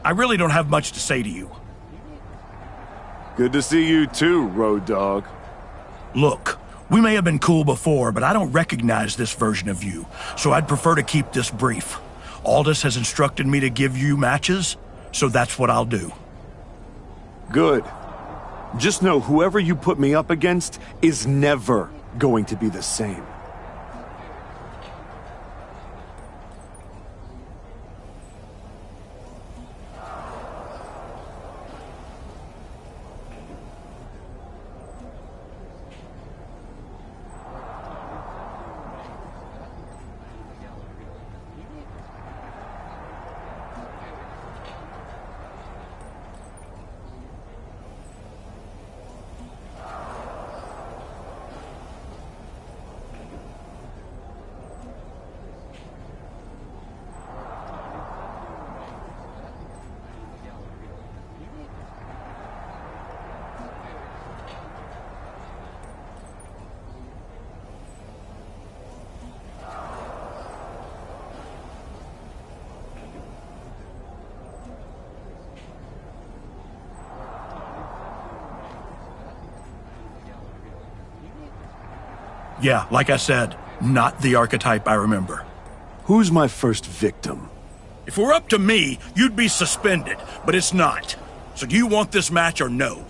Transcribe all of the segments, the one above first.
I really don't have much to say to you. Good to see you too, Road Dogg. Look, we may have been cool before, but I don't recognize this version of you, so I'd prefer to keep this brief. Aldous has instructed me to give you matches, so that's what I'll do. Good. Just know whoever you put me up against is never going to be the same. Yeah, like I said, not the archetype I remember. Who's my first victim? If it were up to me, you'd be suspended, but it's not. So do you want this match or no?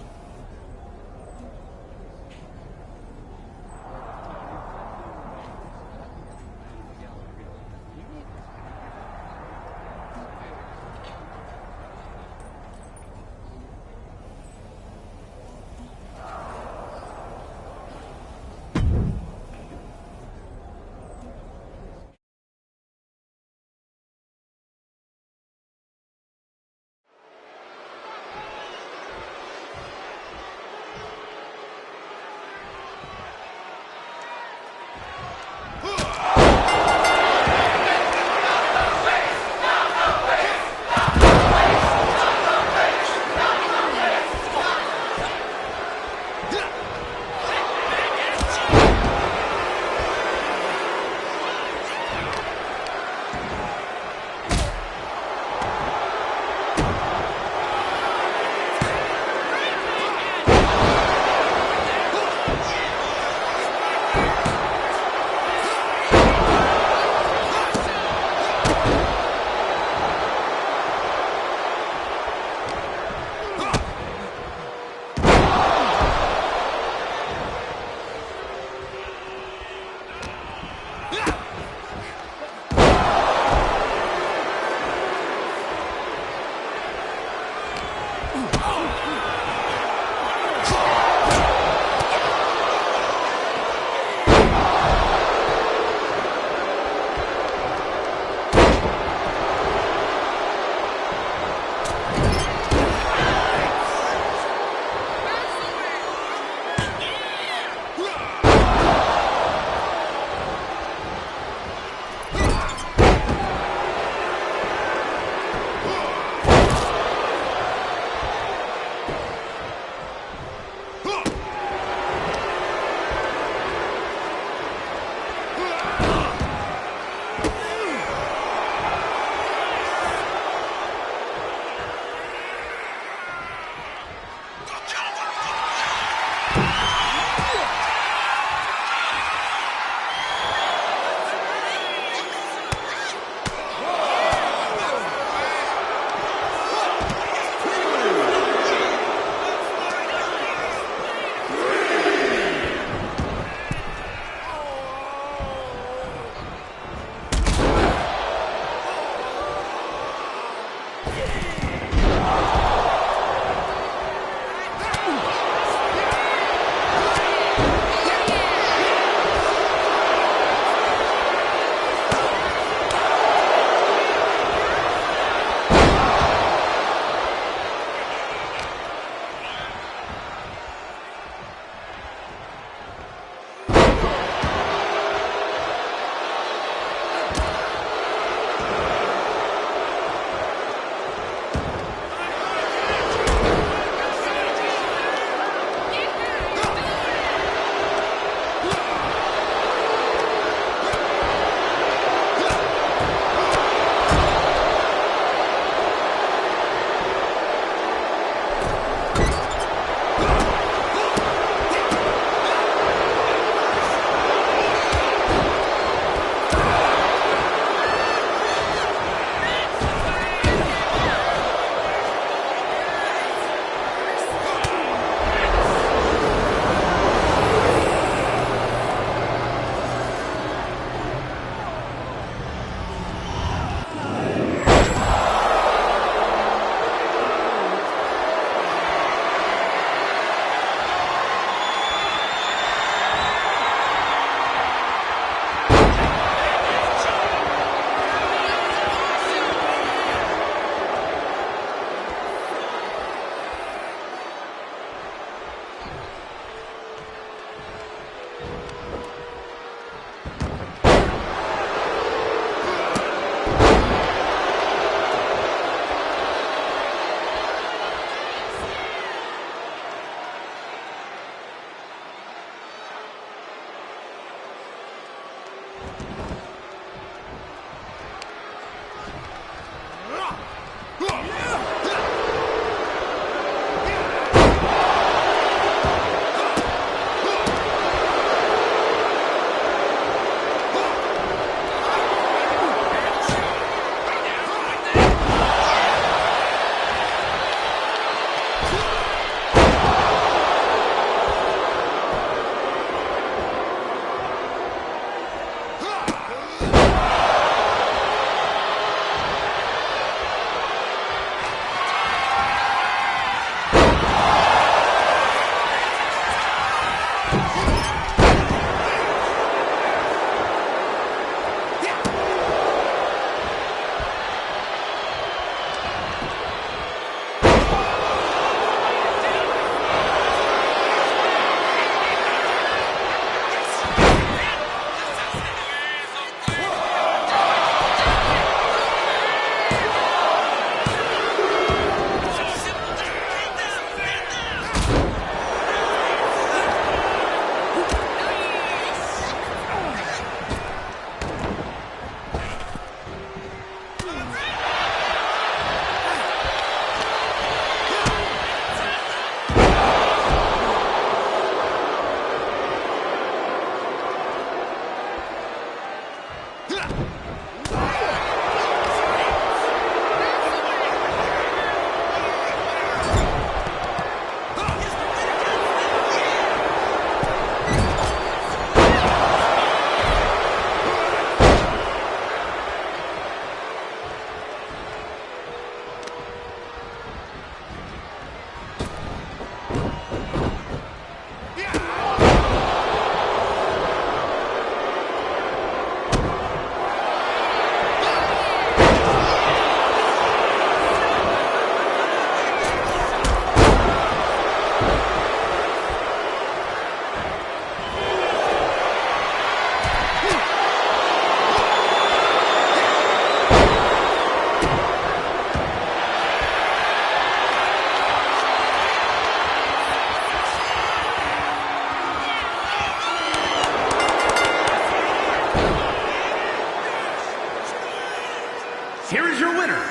Here is your winner,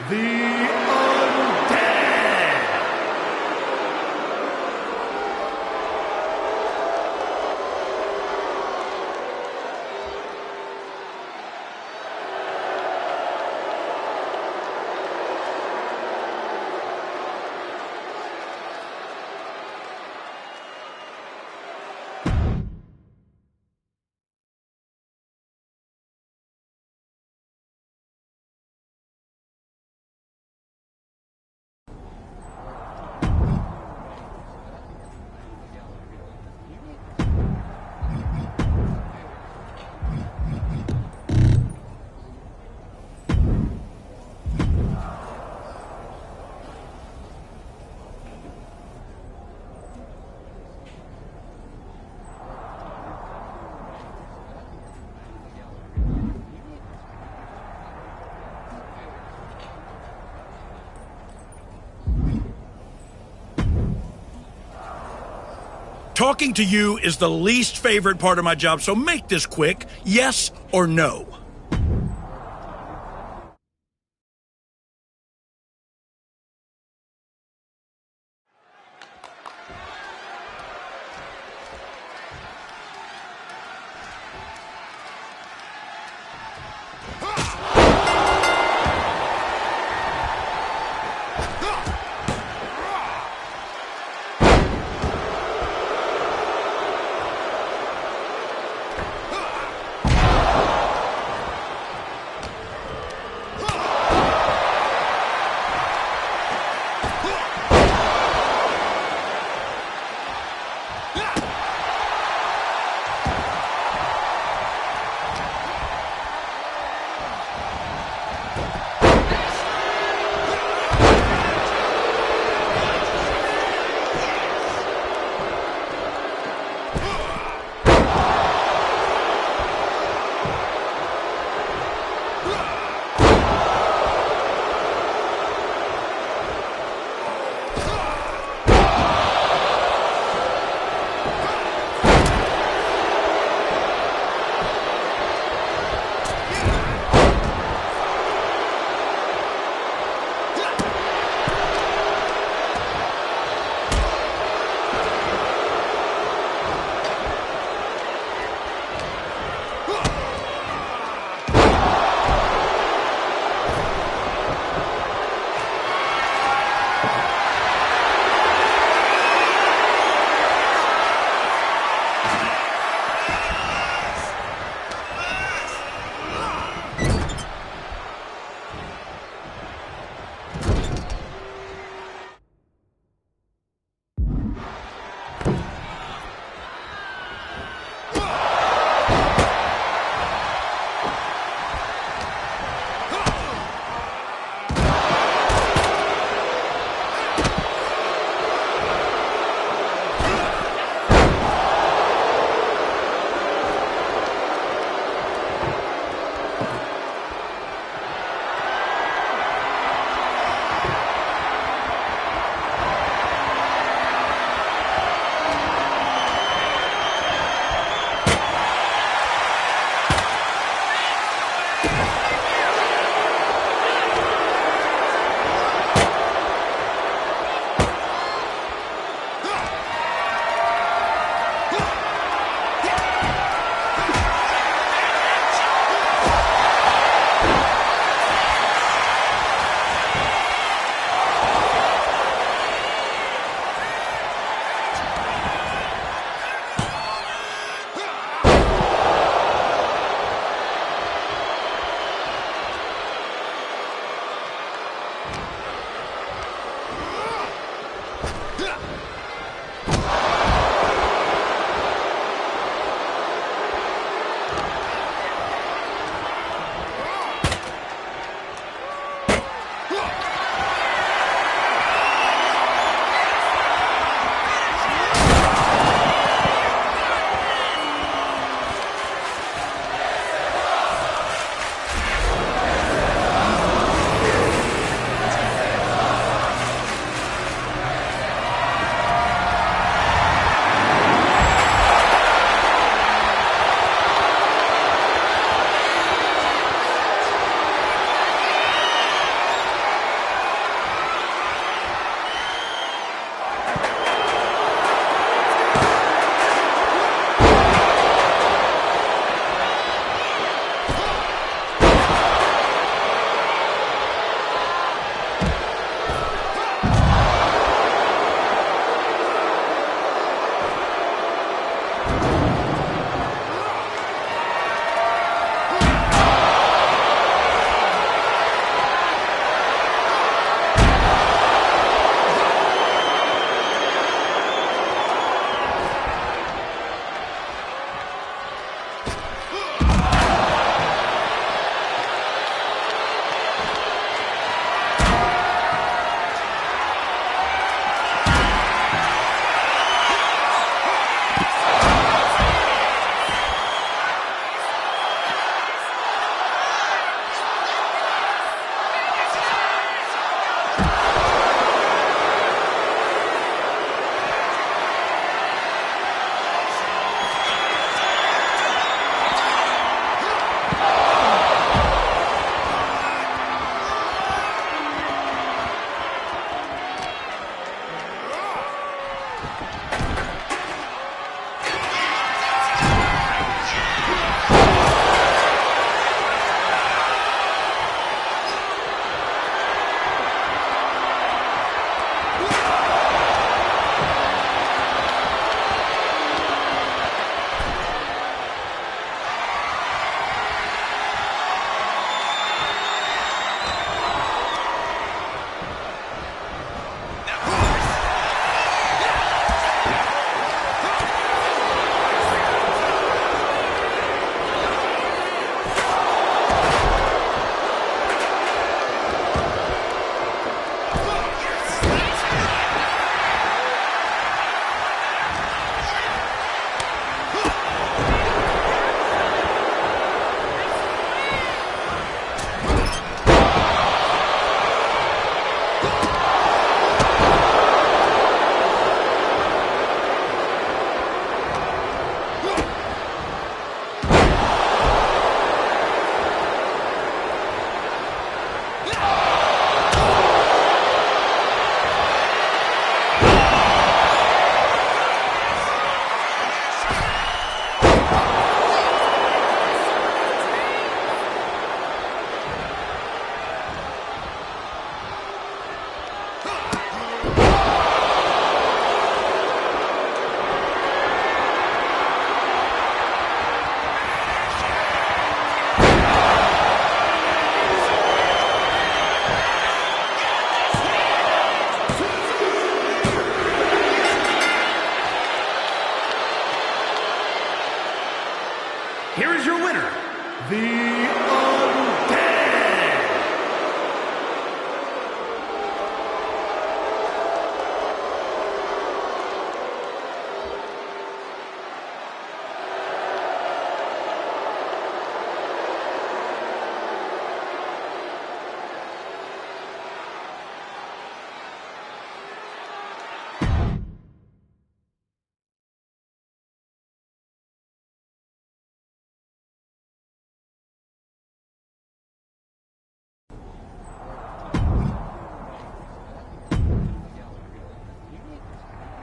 the Undead! Talking to you is the least favorite part of my job, so make this quick. Yes or no?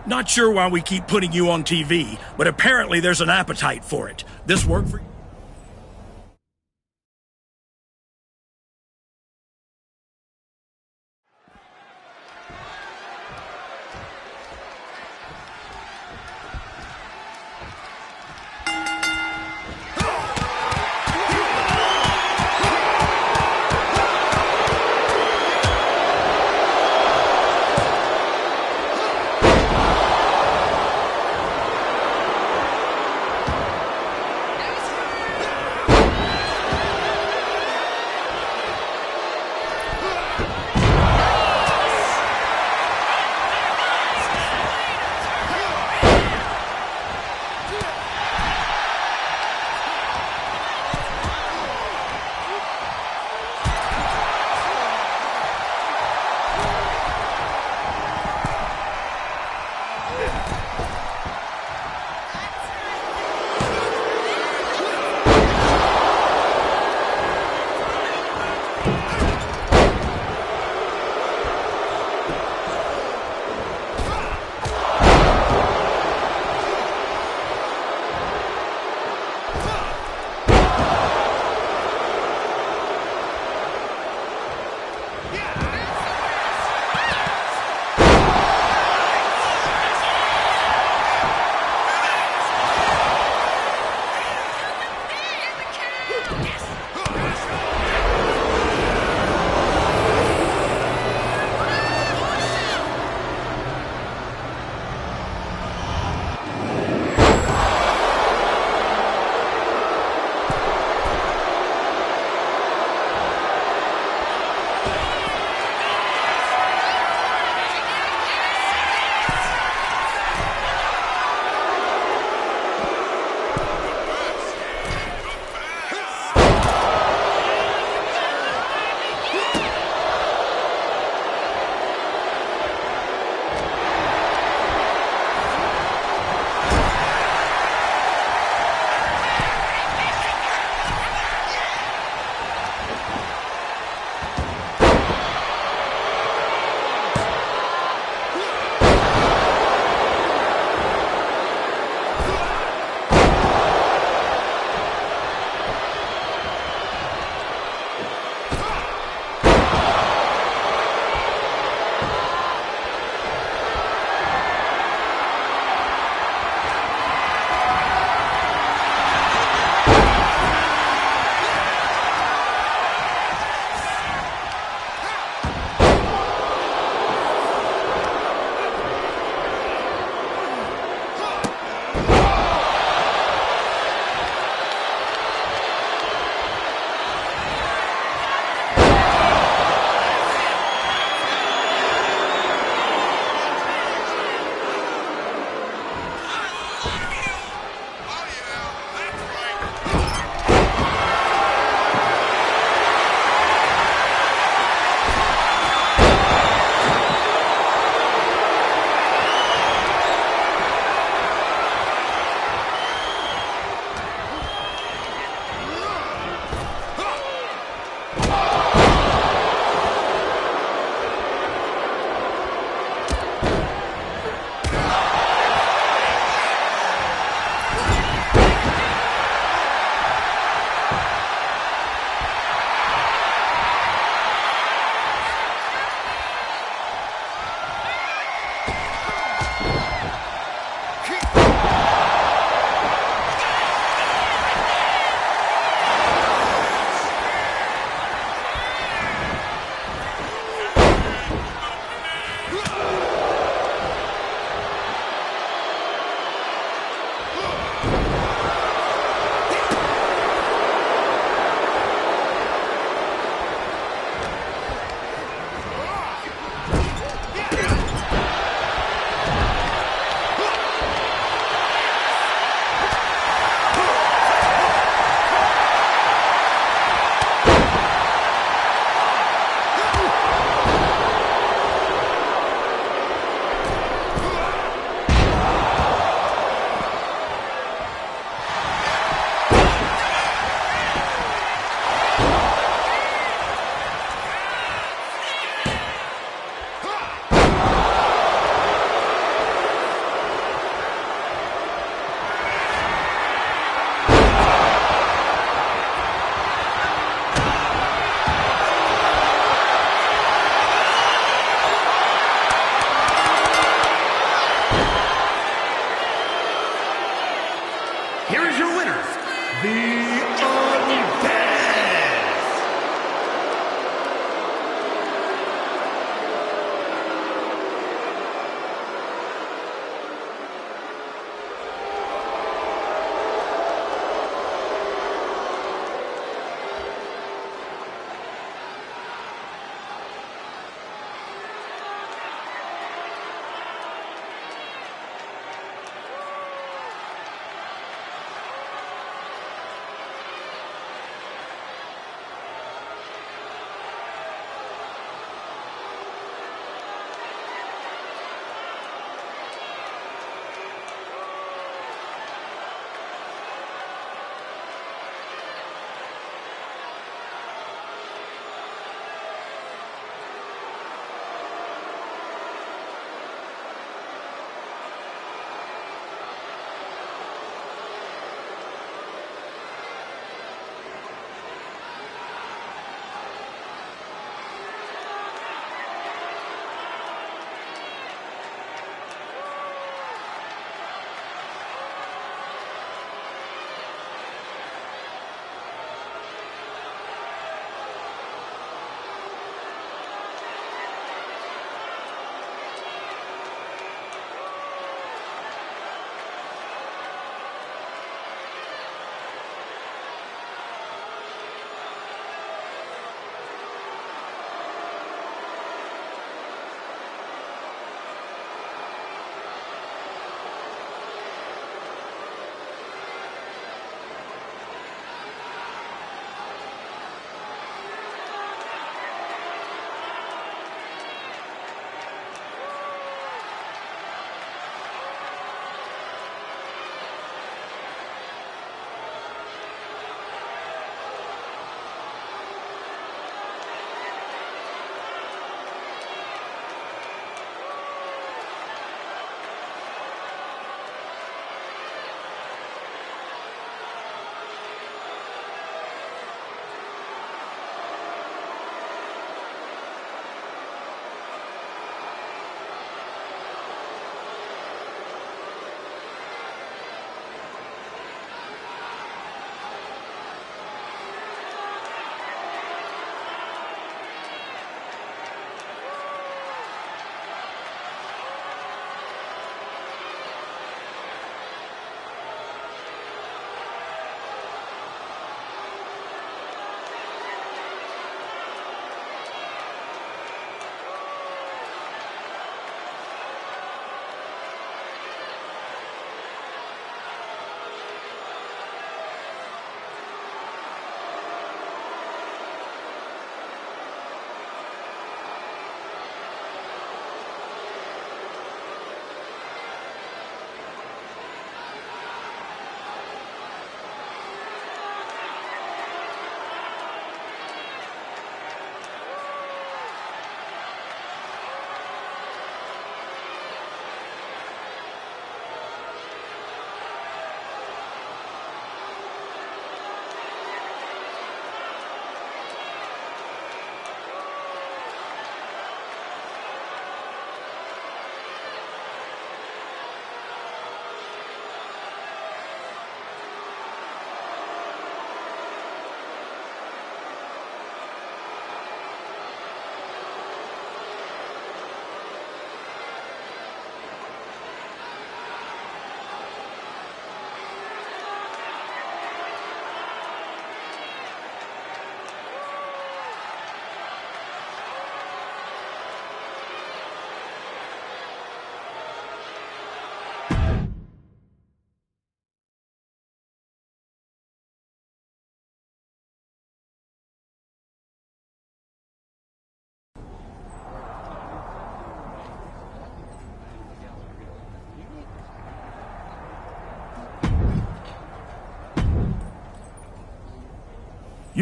Not sure why we keep putting you on TV, but apparently there's an appetite for it. This work for you?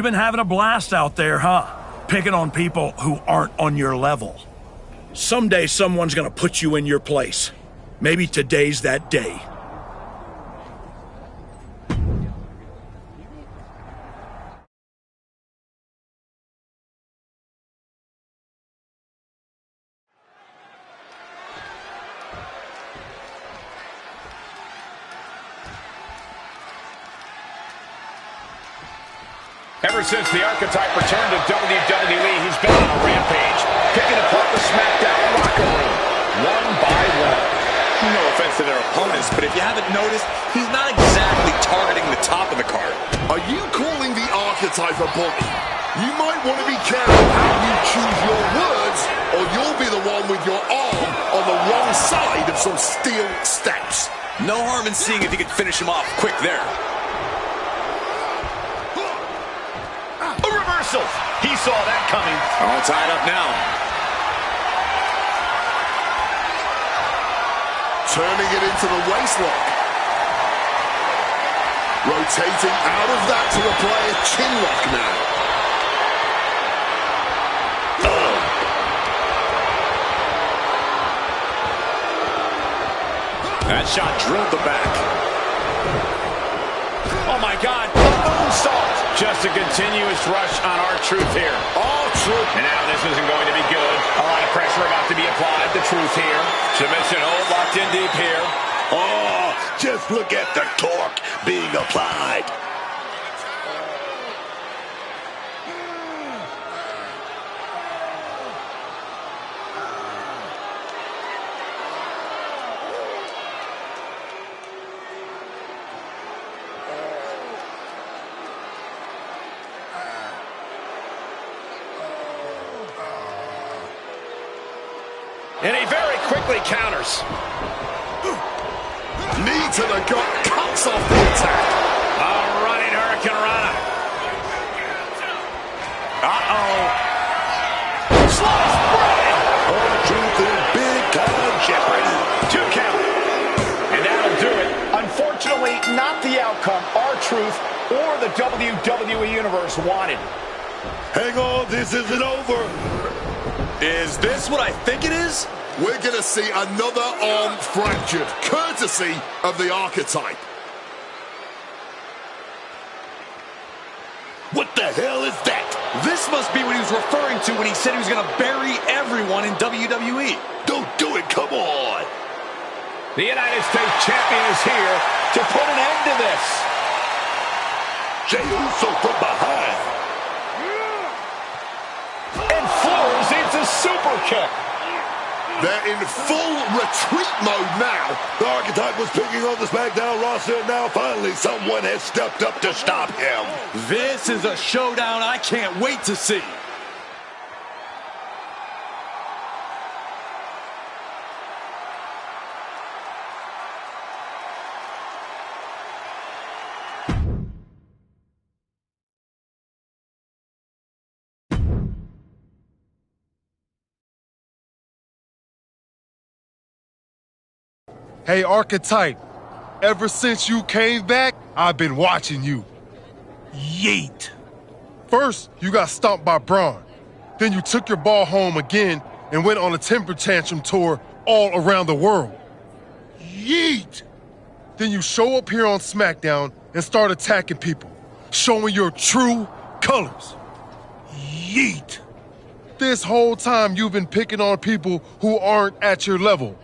You've been having a blast out there, huh? Picking on people who aren't on your level. Someday someone's gonna put you in your place. Maybe today's that day. Ever since the Archetype returned to WWE, he's been on a rampage, picking apart the SmackDown locker room, one by one. No offense to their opponents, but if you haven't noticed, he's not exactly targeting the top of the card. Are you calling the Archetype a bully? You might want to be careful how you choose your words, or you'll be the one with your arm on the wrong side of some steel steps. No harm in seeing if you can finish him off quick there. He saw that coming. All tied up now. Turning it into the waistlock. Rotating out of that to apply a chin lock now. That shot drilled the back. Oh my God, a moonsault. Just a continuous rush on R-Truth here. R-Truth. And now this isn't going to be good. A lot of pressure about to be applied. The Truth here. Submission hold locked in deep here. Oh, just look at the torque being applied. And he very quickly counters. Knee to the gut, cuts off the attack. A running Hurricane Rana. Uh-oh. Slice bread. R-Truth in big time jeopardy. 2 count. And that'll do it. Unfortunately, not the outcome R-Truth or the WWE Universe wanted. Hang on, this isn't over. Is this what I think it is? We're going to see another arm fractured, courtesy of the Archetype. What the hell is that? This must be what he was referring to when he said he was going to bury everyone in WWE. Don't do it, come on. The United States Champion is here to put an end to this. Jey Uso from behind. And floors into super kick. They're in full retreat mode now. The Archetype was picking on the SmackDown roster, and now finally someone has stepped up to stop him. This is a showdown I can't wait to see. Hey, Archetype, ever since you came back, I've been watching you. Yeet. First, you got stomped by Braun. Then you took your ball home again and went on a temper tantrum tour all around the world. Yeet. Then you show up here on SmackDown and start attacking people, showing your true colors. Yeet. This whole time you've been picking on people who aren't at your level.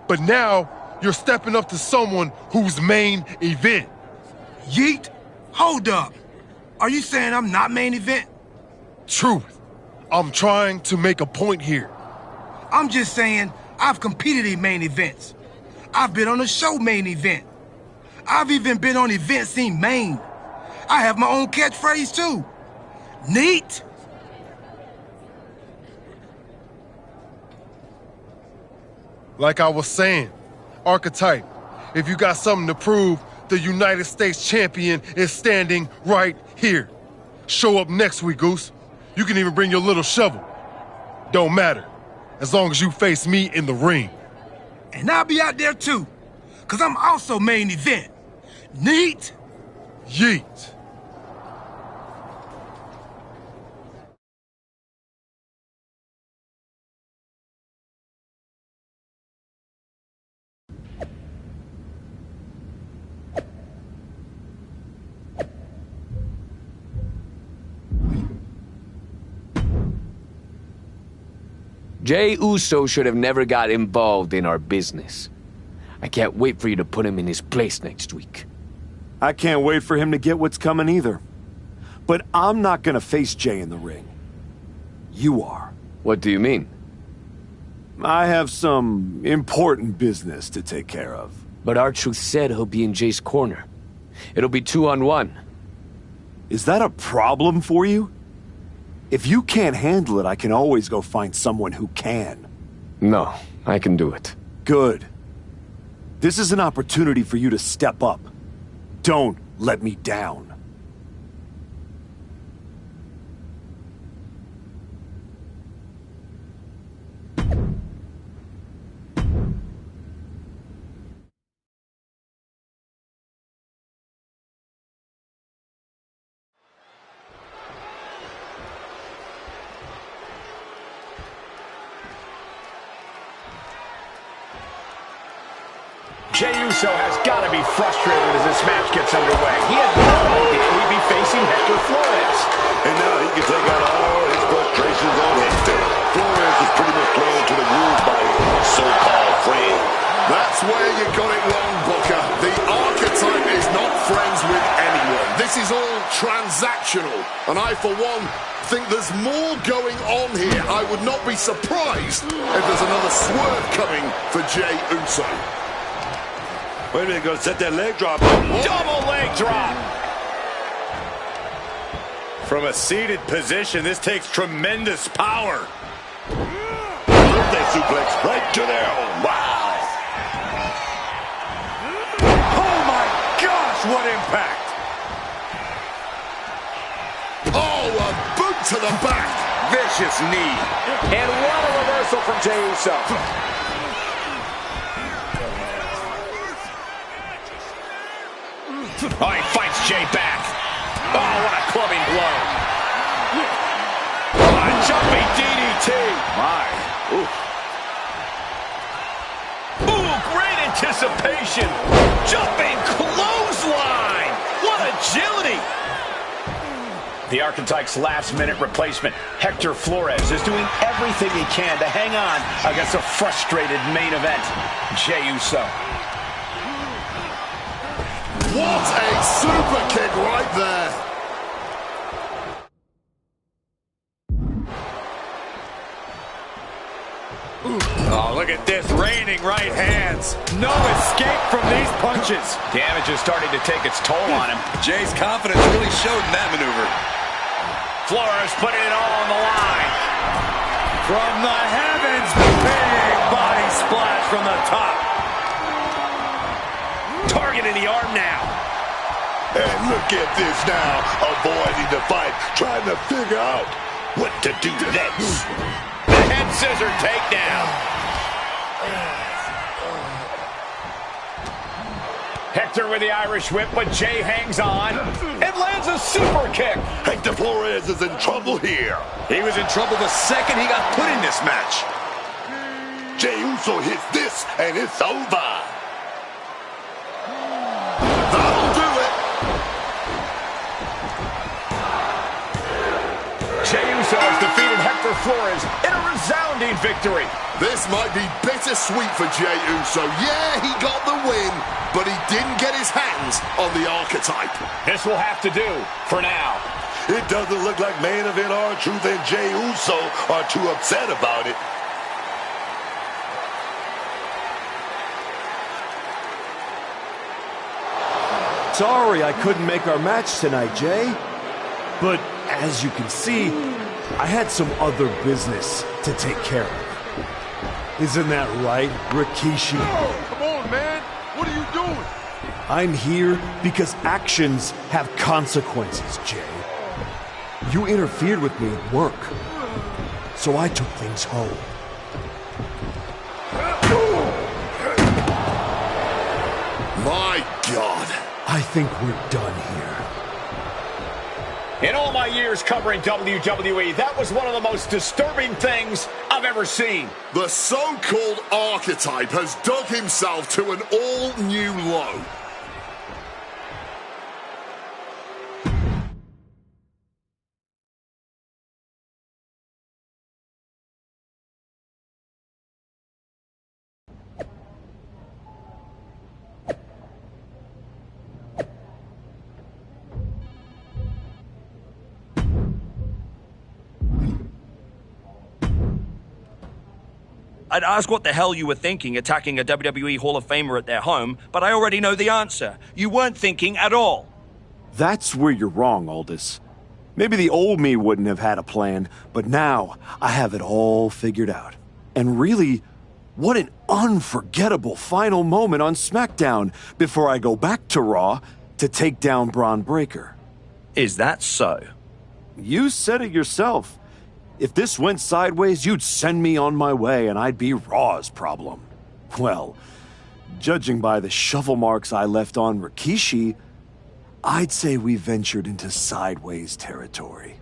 But now, you're stepping up to someone who's main event. Yeet? Hold up. Are you saying I'm not main event? Truth. I'm trying to make a point here. I'm just saying I've competed in main events. I've been on a show main event. I've even been on events in Maine. I have my own catchphrase too. Neat? Like I was saying, Archetype, if you got something to prove, the United States champion is standing right here. Show up next week, Goose. You can even bring your little shovel. Don't matter, as long as you face me in the ring. And I'll be out there too, because I'm also main event. Neat? Yeet. Jey Uso should have never got involved in our business. I can't wait for you to put him in his place next week. I can't wait for him to get what's coming either. But I'm not gonna face Jey in the ring. You are. What do you mean? I have some important business to take care of. But R-Truth said he'll be in Jay's corner. It'll be 2-on-1. Is that a problem for you? If you can't handle it, I can always go find someone who can. No, I can do it. Good. This is an opportunity for you to step up. Don't let me down. Jey Uso has got to be frustrated as this match gets underway. He had no idea he'd be facing Hector Flores. And now he can take out all his frustrations on Hector. Flores is pretty much thrown to the wolves by his so-called friend. That's where you got it wrong, Booker. The archetype is not friends with anyone. This is all transactional. And I, for one, think there's more going on here. I would not be surprised if there's another swerve coming for Jey Uso. Wait a minute, gonna set that leg drop. Double leg drop. From a seated position, this takes tremendous power. Birthday suplex right to there. Oh, wow. Oh my gosh, what impact! Oh, a boot to the back. Vicious knee. And what a reversal from Jey Uso. Oh, he fights Jey back. Oh, what a clubbing blow. Oh, a jumping DDT. My. Ooh, great anticipation. Jumping clothesline. What agility. The Archetype's last-minute replacement, Hector Flores, is doing everything he can to hang on against a frustrated main event, Jey Uso. What a super kick right there. Oh, look at this, raining right hands. No escape from these punches. Damage is starting to take its toll on him. Jay's confidence really showed in that maneuver. Flores putting it all on the line. From the heavens, big body splash from the top. Targeting the arm now. And look at this now, avoiding the fight, trying to figure out what to do next. The head scissor takedown. Hector with the Irish whip, but Jey hangs on and lands a super kick. Hector Flores is in trouble here. He was in trouble the second he got put in this match. Jey Uso hits this, and it's over. That'll do it. Jey Uso has defeated Hector Flores in a resounding victory. This might be bittersweet for Jey Uso. Yeah, he got the win, but he didn't get his hands on the archetype. This will have to do for now. It doesn't look like main event R-Truth and Jey Uso are too upset about it. Sorry I couldn't make our match tonight, Jey. But as you can see, I had some other business to take care of. Isn't that right, Rikishi? Come on, man. What are you doing? I'm here because actions have consequences, Jey. You interfered with me at work, so I took things home. My God. I think we're done here. In all my years covering WWE, that was one of the most disturbing things I've ever seen. The so-called archetype has dug himself to an all-new low. I'd ask what the hell you were thinking attacking a WWE Hall of Famer at their home, but I already know the answer. You weren't thinking at all. That's where you're wrong, Aldous. Maybe the old me wouldn't have had a plan, but now I have it all figured out. And really, what an unforgettable final moment on SmackDown before I go back to Raw to take down Braun Breaker. Is that so? You said it yourself. If this went sideways, you'd send me on my way and I'd be Raw's problem. Well, judging by the shovel marks I left on Rikishi, I'd say we ventured into sideways territory.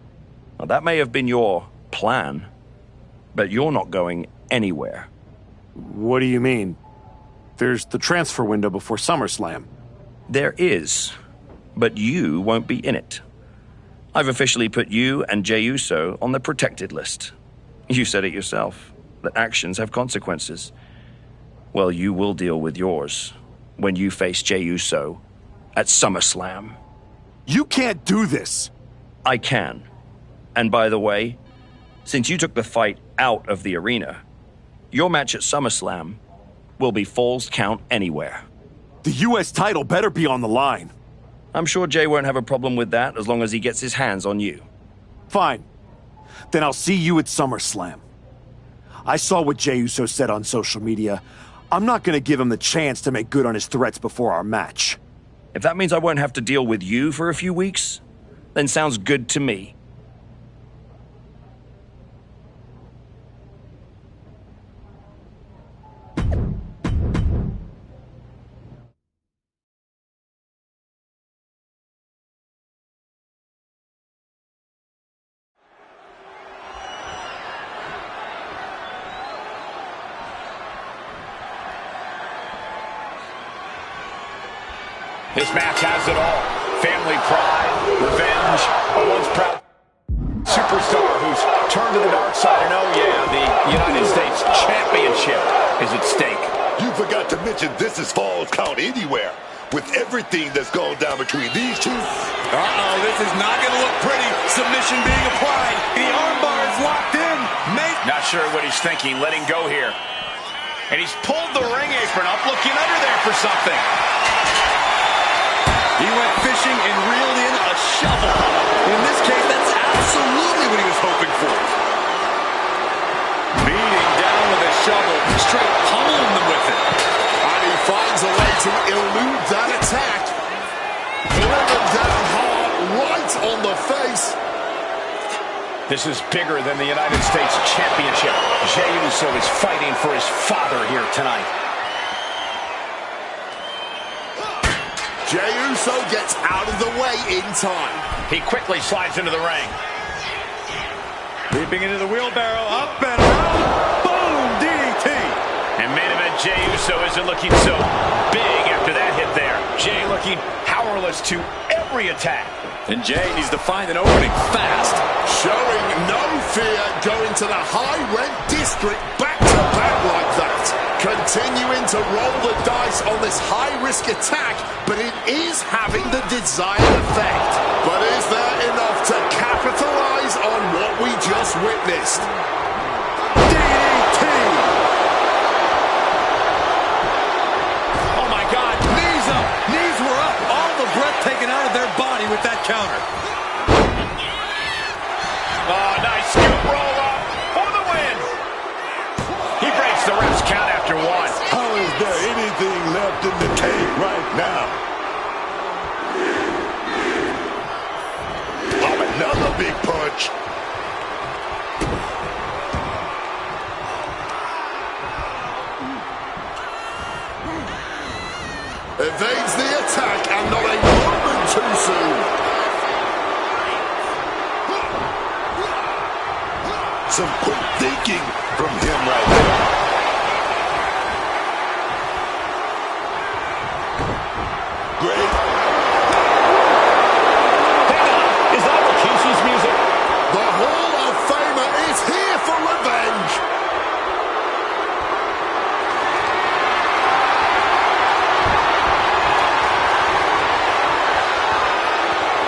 Well, that may have been your plan, but you're not going anywhere. What do you mean? There's the transfer window before SummerSlam. There is, but you won't be in it. I've officially put you and Jey Uso on the protected list. You said it yourself, that actions have consequences. Well, you will deal with yours when you face Jey Uso at SummerSlam. You can't do this! I can. And by the way, since you took the fight out of the arena, your match at SummerSlam will be Falls Count Anywhere. The U.S. title better be on the line. I'm sure Jey won't have a problem with that as long as he gets his hands on you. Fine. Then I'll see you at SummerSlam. I saw what Jey Uso said on social media. I'm not going to give him the chance to make good on his threats before our match. If that means I won't have to deal with you for a few weeks, then sounds good to me. This match has it all. Family pride, revenge, a once proud superstar who's turned to the dark side. And oh yeah, the United States Championship is at stake. You forgot to mention this is Falls Count Anywhere. With everything that's gone down between these two. Uh-oh, this is not going to look pretty. Submission being applied. The armbar is locked in. Not sure what he's thinking, letting go here. And he's pulled the ring apron up, looking under there for something. He went fishing and reeled in a shovel. In this case, that's absolutely what he was hoping for. Beating down with a shovel, straight pummeling them with it. And he finds a way to elude that attack. Driven down hard, right on the face. This is bigger than the United States Championship. Jey Uso is fighting for his father here tonight. Jey Uso gets out of the way in time. He quickly slides into the ring. Leaping into the wheelbarrow, up and around. Boom, DDT. And main event Jey Uso isn't looking so big after that hit there. Jey looking powerless to every attack. And Jey needs to find an opening fast. Showing no fear, going to the high-rent district back-to-back like that. Continuing to roll the dice on this high-risk attack, but it is having the desired effect. But is there enough to capitalize on what we just witnessed? DDT! Oh my God, knees up, knees were up. All the breath taken out of their body with that counter. Oh, nice scoop roll up for the win. He breaks the ref's count after one. How is there anything left in the tank right now? Oh, another big punch. Evades the attack and not a moment too soon. Some quick thinking from him right there. Great. Hang on, is that Rikishi's music? The Hall of Famer is here for revenge.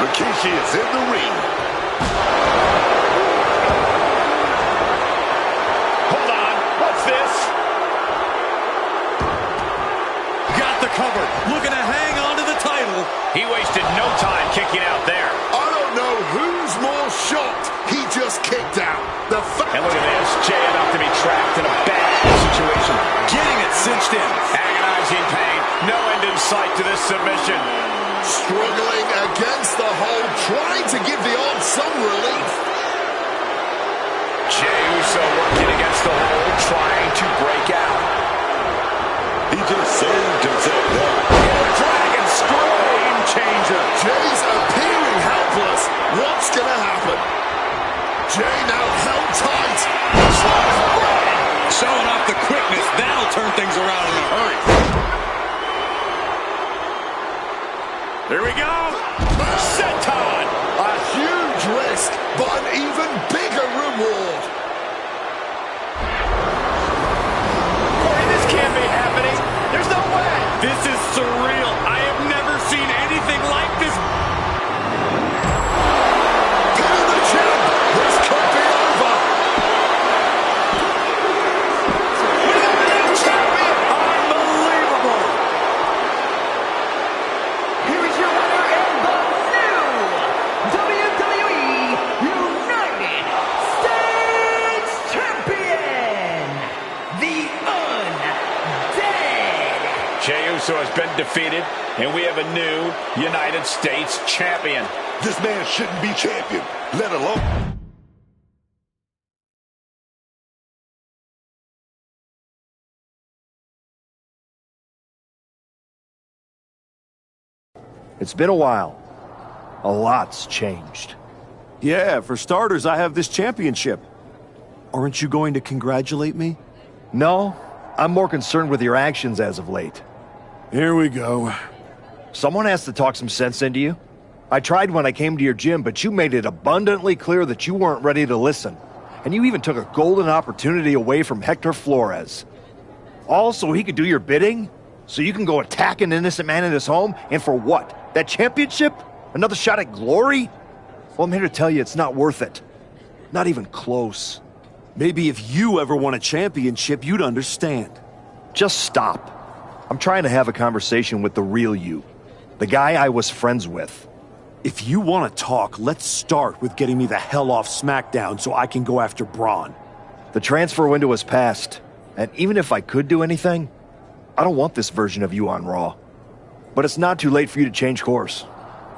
Rikishi is in the ring. Hold on, what's this? recover, looking to hang on to the title. He wasted no time kicking out there. I don't know who's more shocked he just kicked out. And look at this, Jay about to be trapped in a bad situation. Getting it cinched in. Agonizing pain, no end in sight to this submission. Struggling against the hold, trying to give the arm some relief. Jey Uso working against the hold, trying to break out. He just saved himself there. Dragon screw, game changer. Jay's appearing helpless. What's gonna happen? Jay now held tight. Showing off the quickness, that'll turn things around in a hurry. Here we go. Senton. A huge risk, but an even bigger reward. Corey, this can't be happening. There's no way. This is surreal. I have never seen anything like this. Pin in the champ. This could be over. Champion. Unbelievable. Here is your winner and the new WWE United States Champion, the Undead. Jey Uso has been defeated, and we have a new United States Champion. This man shouldn't be champion, let alone... It's been a while. A lot's changed. Yeah, for starters, I have this championship. Aren't you going to congratulate me? No, I'm more concerned with your actions as of late. Here we go. Someone has to talk some sense into you. I tried when I came to your gym, but you made it abundantly clear that you weren't ready to listen. And you even took a golden opportunity away from Hector Flores. All so he could do your bidding? So you can go attack an innocent man in his home? And for what? That championship? Another shot at glory? Well, I'm here to tell you it's not worth it. Not even close. Maybe if you ever won a championship, you'd understand. Just stop. I'm trying to have a conversation with the real you. The guy I was friends with. If you want to talk, let's start with getting me the hell off SmackDown so I can go after Braun. The transfer window has passed, and even if I could do anything, I don't want this version of you on Raw. But it's not too late for you to change course.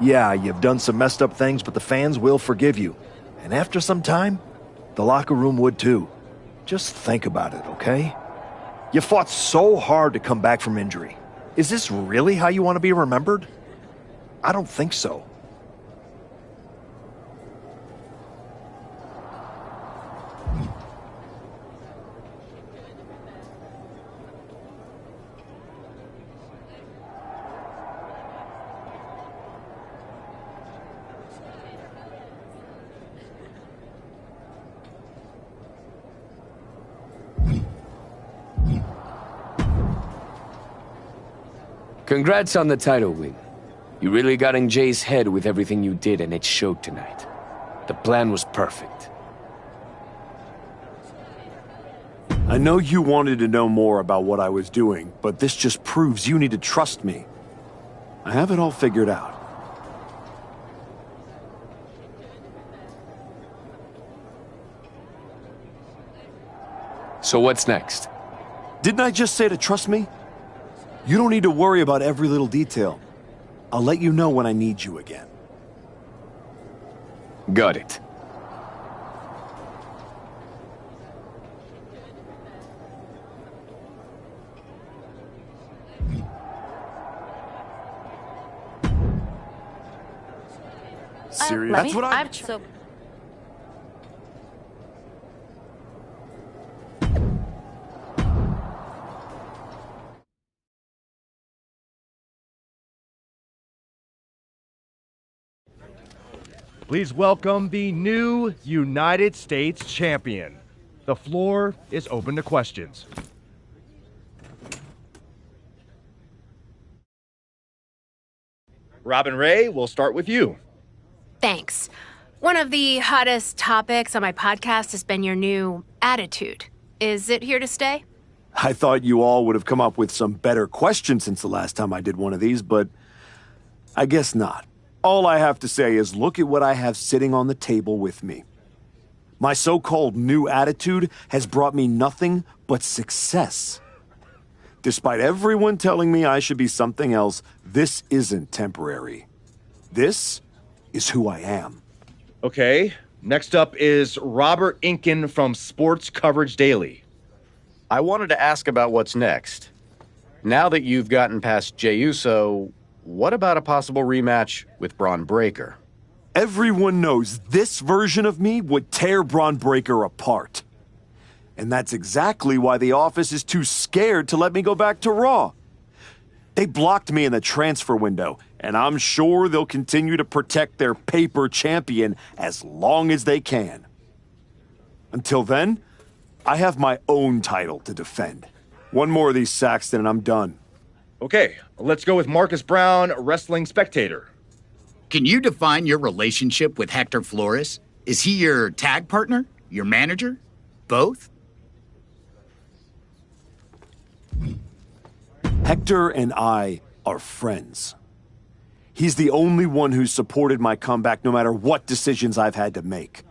Yeah, you've done some messed up things, but the fans will forgive you. And after some time, the locker room would too. Just think about it, okay? You fought so hard to come back from injury. Is this really how you want to be remembered? I don't think so. Congrats on the title win. You really got in Jay's head with everything you did, and it showed tonight. The plan was perfect. I know you wanted to know more about what I was doing, but this just proves you need to trust me. I have it all figured out. So what's next? Didn't I just say to trust me? You don't need to worry about every little detail. I'll let you know when I need you again. Got it. Serious? That's what I'm... So Please welcome the new United States Champion. The floor is open to questions. Robin Ray, we'll start with you. thanks. One of the hottest topics on my podcast has been your new attitude. Is it here to stay? I thought you all would have come up with some better questions since the last time I did one of these, but I guess not. All I have to say is look at what I have sitting on the table with me. My so-called new attitude has brought me nothing but success. Despite everyone telling me I should be something else, this isn't temporary. This is who I am. Okay, next up is Robert Inkin from Sports Coverage Daily. I wanted to ask about what's next. Now that you've gotten past Jey Uso, what about a possible rematch with Braun Breaker? Everyone knows this version of me would tear Braun Breaker apart. And that's exactly why the office is too scared to let me go back to Raw. They blocked me in the transfer window, and I'm sure they'll continue to protect their paper champion as long as they can. Until then, I have my own title to defend. One more of these, Saxton, and I'm done. Okay, let's go with Marcus Brown, Wrestling Spectator. Can you define your relationship with Hector Flores? Is he your tag partner? Your manager? Both? Hector and I are friends. He's the only one who's supported my comeback no matter what decisions I've had to make.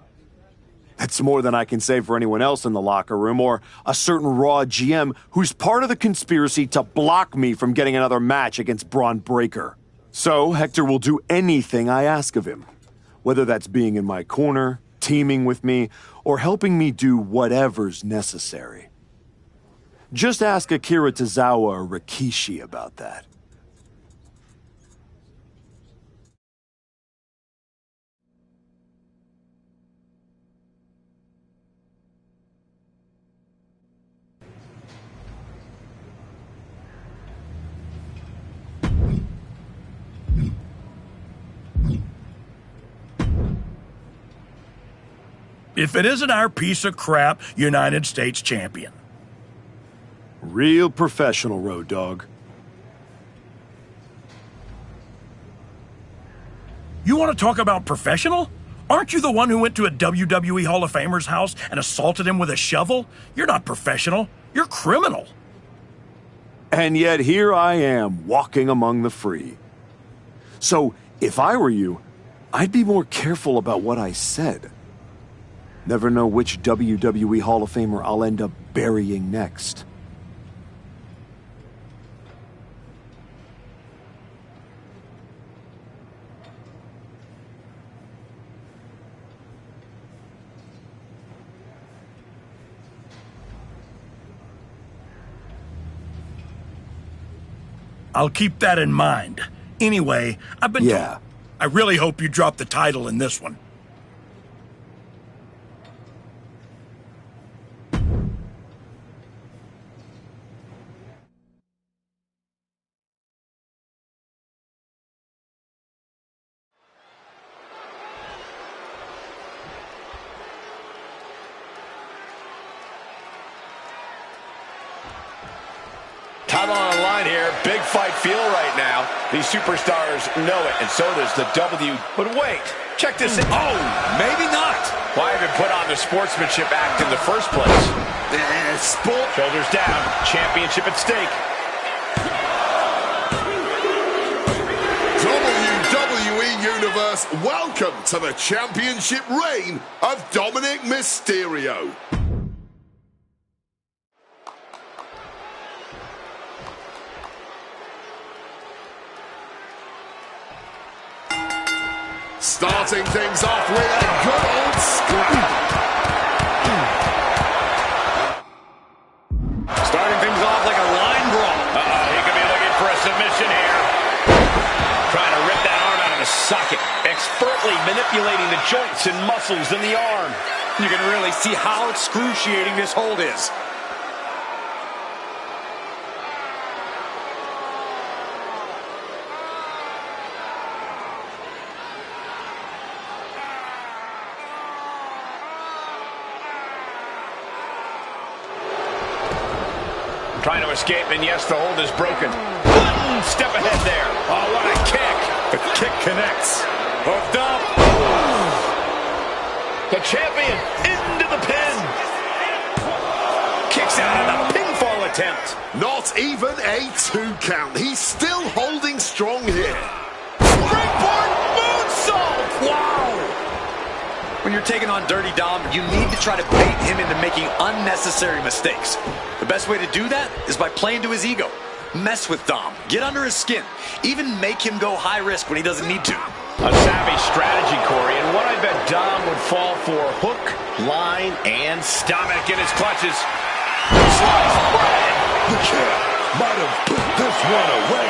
That's more than I can say for anyone else in the locker room or a certain Raw GM who's part of the conspiracy to block me from getting another match against Braun Breaker. So Hector will do anything I ask of him, whether that's being in my corner, teaming with me, or helping me do whatever's necessary. Just ask Akira Tozawa or Rikishi about that. If it isn't our piece of crap United States champion. Real professional, Road Dogg. You want to talk about professional? Aren't you the one who went to a WWE Hall of Famer's house and assaulted him with a shovel? You're not professional. You're criminal. And yet here I am, walking among the free. So, if I were you, I'd be more careful about what I said. Never know which WWE Hall of Famer I'll end up burying next. I'll keep that in mind. Anyway, I've been told. I really hope you drop the title in this one. Time on the line here. Big fight feel right now. These superstars know it, and so does the W. But wait, check this out. Oh, maybe not. Why even put on the sportsmanship act in the first place? Shoulders down. Championship at stake. WWE Universe, welcome to the championship reign of Dominic Mysterio. Starting things off with a good old scrap. Starting things off like a line brawl. He could be looking for a submission here. Trying to rip that arm out of the socket. Expertly manipulating the joints and muscles in the arm. You can really see how excruciating this hold is. Trying to escape, and yes, the hold is broken. One step ahead there. Oh, what a kick. The kick connects. Hooked up. The champion into the pin. Kicks out of the pinfall attempt. Not even a 2 count. He's still holding strong here. Springboard moonsault! Wow! When you're taking on Dirty Dom, you need to try to bait him into making unnecessary mistakes. The best way to do that is by playing to his ego. Mess with Dom. Get under his skin. Even make him go high risk when he doesn't need to. A savvy strategy, Corey, and one I bet Dom would fall for. Hook, line, and stomach in his clutches. Slice bread! The champ might have put this one away.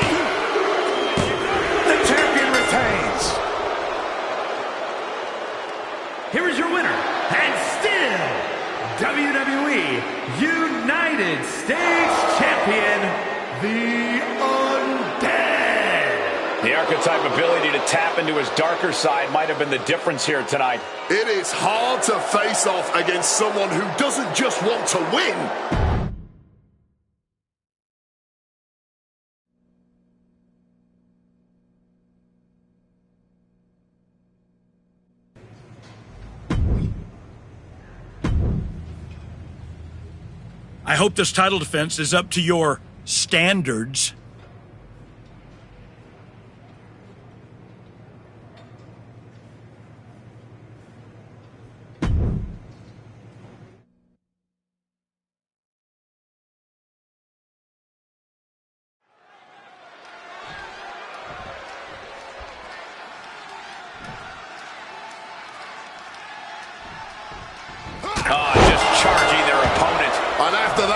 The champion retains. Here is your winner, and still WWE United States Champion, the Undead. The archetype ability to tap into his darker side might have been the difference here tonight. It is hard to face off against someone who doesn't just want to win. I hope this title defense is up to your standards.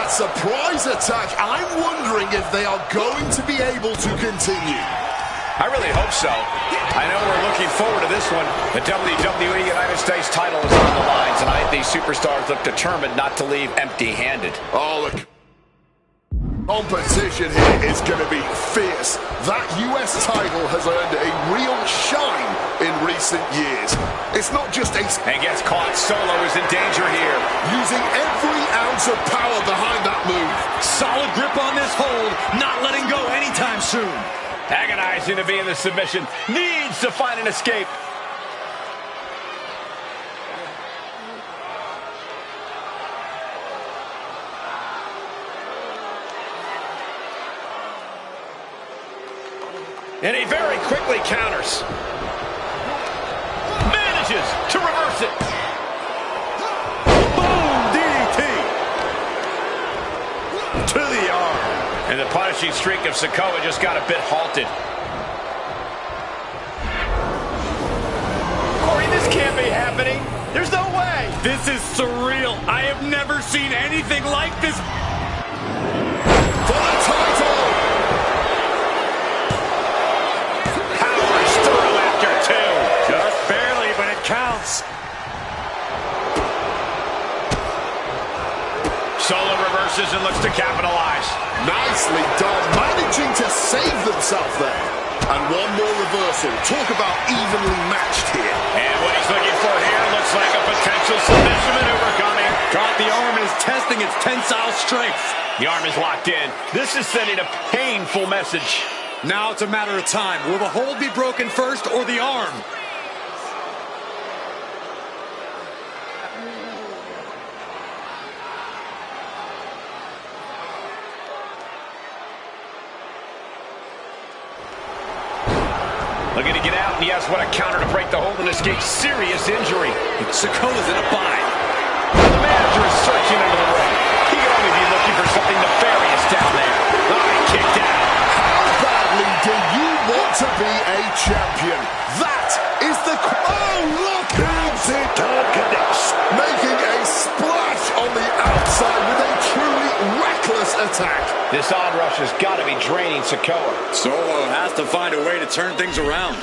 Surprise attack. I'm wondering if they are going to be able to continue. I really hope so. I know we're looking forward to this one. The WWE United States title is on the line tonight. These superstars look determined not to leave empty-handed. Oh, look. Competition here is going to be fierce. That US title has earned a real shine in recent years. It's not just a... And gets caught. Solo is in danger here. Using every ounce of power behind that move. Solid grip on this hold. Not letting go anytime soon. Agonizing to be in the submission. Needs to find an escape. And he very quickly counters. Manages to reverse it. Boom! DDT! To the arm. And the punishing streak of Sikoa just got a bit halted. Corey, this can't be happening. There's no way. This is surreal. I have never seen anything like this. For the title! Just barely, but it counts. Solo reverses and looks to capitalize. Nicely done, managing to save themselves there. And one more reversal. Talk about evenly matched here. And what he's looking for here looks like a potential submission maneuver coming. Caught the arm and is testing its tensile strength. The arm is locked in. This is sending a painful message. Now it's a matter of time. Will the hold be broken first or the arm? Looking to get out, and yes, what a counter to break the hold and escape serious injury. Sikoa's in a bind. The manager is searching under the ring. He could only be looking for something nefarious down there. Oh, he kicked out. How badly do you want to be a champion? That is the... Oh, look at it! Making a splash on the outside with a truly reckless attack. This onrush has got to be draining Sikoa. Solo has to find a way to turn things around.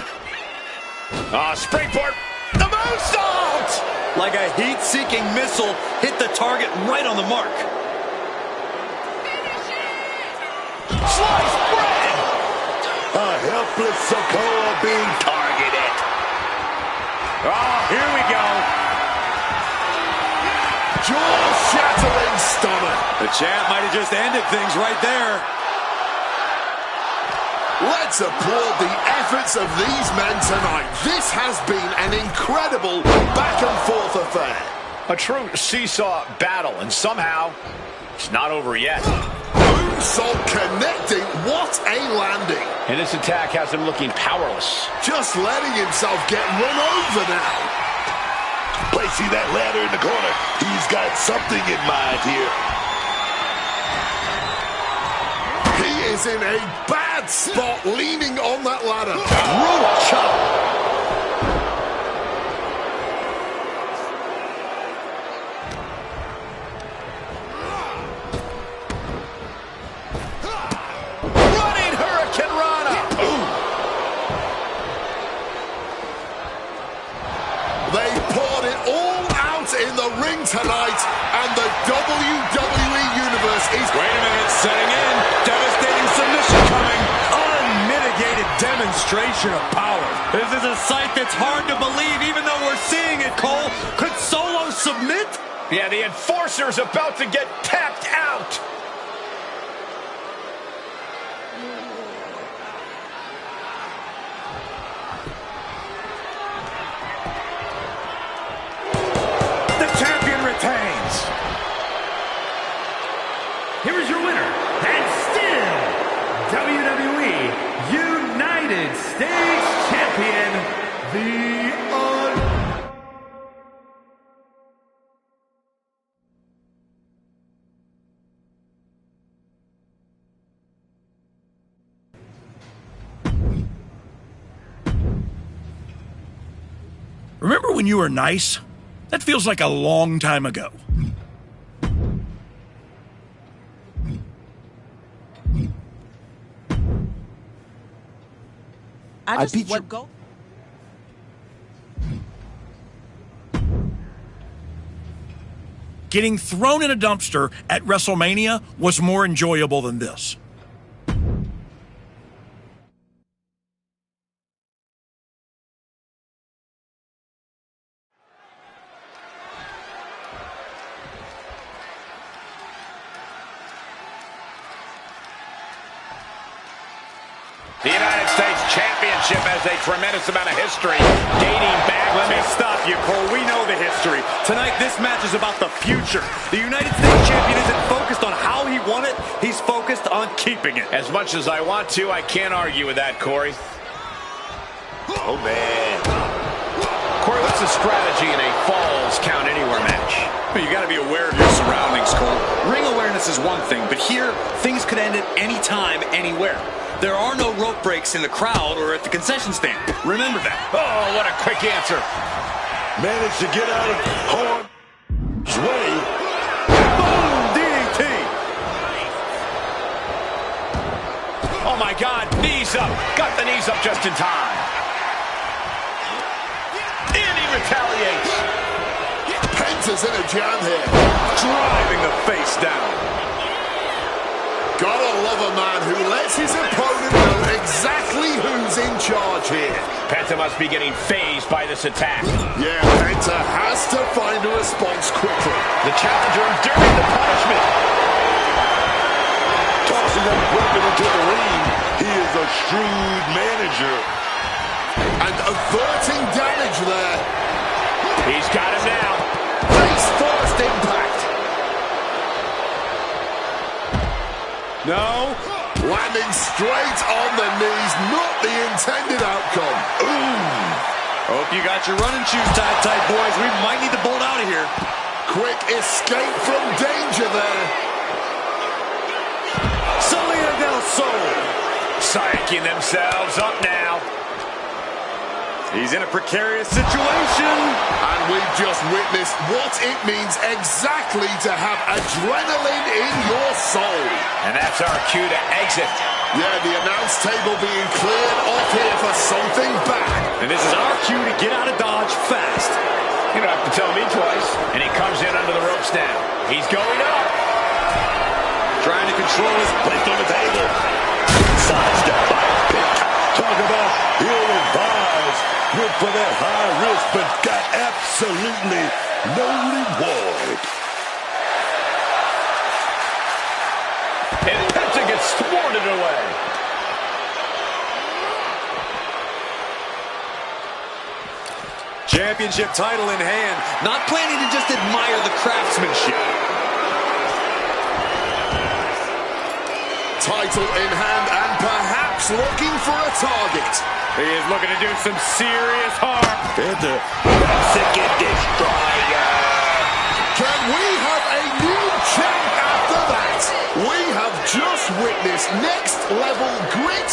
Springboard. The moonsault! Like a heat-seeking missile, hit the target right on the mark. Slice bread! A helpless Sikoa being targeted. Oh, here we go. Jaw-shattering stunner. The champ might have just ended things right there. Let's applaud the efforts of these men tonight. This has been an incredible back-and-forth affair. A true seesaw battle, and somehow it's not over yet. Moonsault connecting. What a landing. And this attack has him looking powerless. Just letting himself get run over now. Placing that ladder in the corner. He's got something in mind here. He is in a bad spot leaning on that ladder. Brutal chop. Tonight, and the WWE Universe is... Wait a minute, setting in. Devastating submission coming. Unmitigated demonstration of power. This is a sight that's hard to believe, even though we're seeing it, Cole. Could Solo submit? Yeah, the Enforcer's about to get tapped out. Here is your winner, and still WWE United States Champion, Remember when you were nice? That feels like a long time ago. I beat you. Go? Getting thrown in a dumpster at WrestleMania was more enjoyable than this. The United States Championship has a tremendous amount of history dating back. Let me stop you, Cole. We know the history. Tonight, this match is about the future. The United States Champion isn't focused on how he won it. He's focused on keeping it. As much as I want to, I can't argue with that, Corey. Oh, man. Corey, what's the strategy in a Falls Count Anywhere match? Well, you got to be aware of your surroundings, Cole. Ring awareness is one thing, but here, things could end at any time, anywhere. There are no rope breaks in the crowd or at the concession stand. Remember that. Oh, what a quick answer. Managed to get out of Horn's way. Boom! DDT. Oh, my God. Knees up. Got the knees up just in time. And he retaliates. Penta's in a jam here. Driving the face down. Gotta love a man who lets his opponent know exactly who's in charge here. Penta must be getting phased by this attack. Yeah, Penta has to find a response quickly. The challenger enduring the punishment. Tossing that weapon into the ring. He is a shrewd manager. And averting damage there. He's got him now. Face first impact. No. Landing straight on the knees, not the intended outcome. Ooh. Hope you got your running shoes tight, boys. We might need to bolt out of here. Quick escape from danger there. Salida del Sol. Psyching themselves up now. He's in a precarious situation. And we've just witnessed what it means exactly to have adrenaline in your soul. And that's our cue to exit. Yeah, the announce table being cleared off here for something bad. And this is our cue to get out of Dodge fast. You don't have to tell me twice. And he comes in under the ropes now. He's going up. Trying to control his Placed on the table. Sidestep by a pick. Talk about ill-advised. Went for that high risk, but got absolutely no reward. And Penta gets thwarted away. Championship title in hand. Not planning to just admire the craftsmanship. title in hand and perhaps looking for a target. He is looking to do some serious harm. Penta, Mexican Destroyer. Can we have a new champ after that? We have just witnessed next level grit,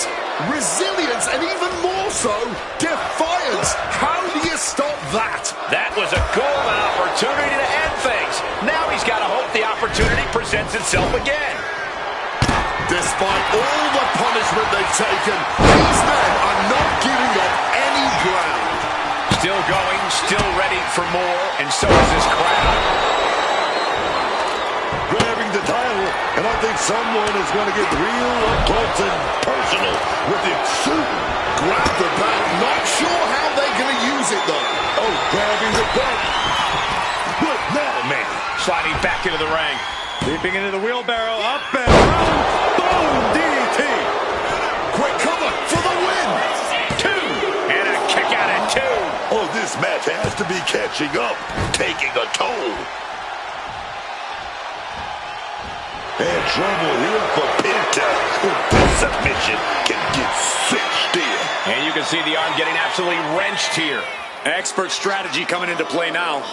resilience, and even more so, defiance. How do you stop that? That was a golden opportunity to end things. Now he's got to hope the opportunity presents itself again. Despite all the punishment they've taken, these men are not giving up any ground. Still going, still ready for more, and so is this crowd. Grabbing the title, and I think someone is going to get real up close and personal with it soon. Grab the belt, not sure how they're going to use it though. Oh, grabbing the belt. What now, man? Sliding back into the ring. Leaping into the wheelbarrow, up and around. Boom, DDT. Quick cover for the win. 2, and a kick out at 2. Oh, this match has to be catching up, taking a toll. And trouble here for Penta. This submission can get cinched in. And you can see the arm getting absolutely wrenched here. Expert strategy coming into play now.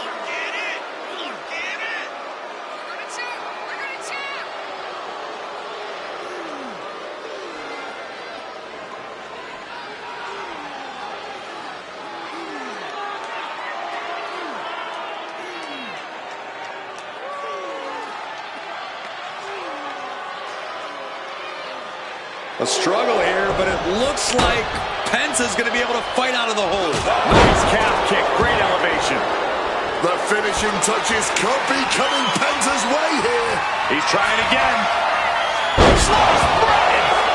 A struggle here, but it looks like Penta's going to be able to fight out of the hole. Nice calf kick, great elevation. The finishing touches could be coming Penta's way here. He's trying again.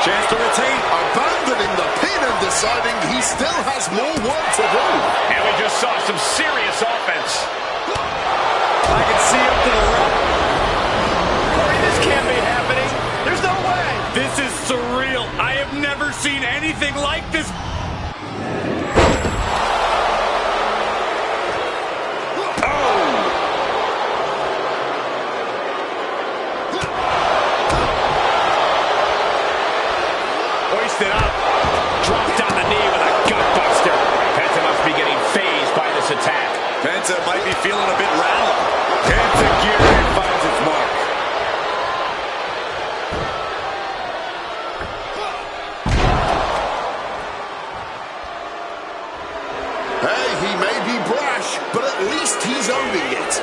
Chance to retain. Abandoning the pin and deciding he still has more work to do. And we just saw some serious offense. I can see up to the right. Corey, this can't be happening. There's no way. This is surreal. I have never seen anything like this. Hoisted up. Dropped on the knee with a gutbuster. Penta must be getting phased by this attack. Penta might be feeling a bit rattled. Penta gear finds its mark. Hey, he may be brash, but at least he's owning it.